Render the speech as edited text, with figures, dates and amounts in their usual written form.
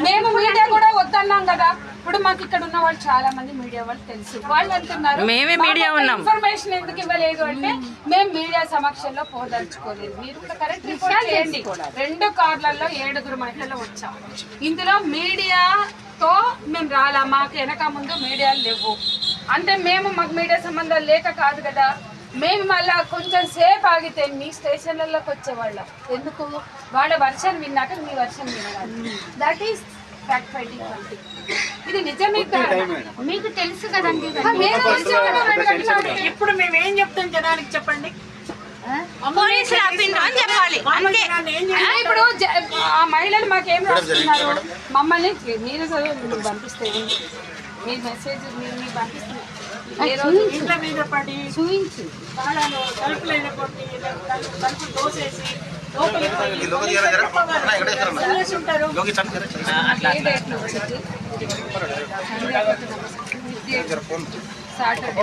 మేము మీడియా కూడా వద్దన్నాం కదా. ఇప్పుడు మాకు ఇక్కడ ఉన్న వాళ్ళు చాలా మంది మీడియా వాళ్ళు తెలుసు. వాళ్ళు అంటున్నారు మేమే మీడియా ఉన్నాం, ఇన్ఫర్మేషన్ ఎందుకు ఇవ్వలేదు అంటే మేము మీడియా సమక్షంలో పోదలుచుకోలేదు. మీరు కూడా కరెక్ట్ రిపోర్ట్ చేయండి. 2 కార్లలో 7 మహిళలు వచ్చాం. ఇందులో మీడియాతో మేము రాలా, మాకు వెనక ముందు మీడియాలు లేవు అంటే మాకు మీడియా సంబంధాలు లేక కాదు కదా. మేము మళ్ళా కొంచెం సేపు ఆగితే మీ స్టేషన్లలోకి వచ్చేవాళ్ళం. ఎందుకు? వాళ్ళ వర్షన్ విన్నాక మీ వర్షన్ వినాలి. That is fact fighting. ఇది నిజమే మీకు తెలుసు కదండి. ఇప్పుడు మేము ఏం చెప్తాం జనానికి చెప్పండి? పోలీసులు ఆపిండ్రు అని చెప్పాలి. ఇప్పుడు ఆ మహిళలు మాకేం రాస్తున్నారు? మమ్మల్ని మీరు పంపిస్తే మీ మెసేజ్ మీరు పంపిస్తున్నారు. ఇంట్లో మీద పడి చూపించు తలుపులైన కొట్టి తలుపు దోసేసి లోపలికి ఉంటారు. సాటర్డే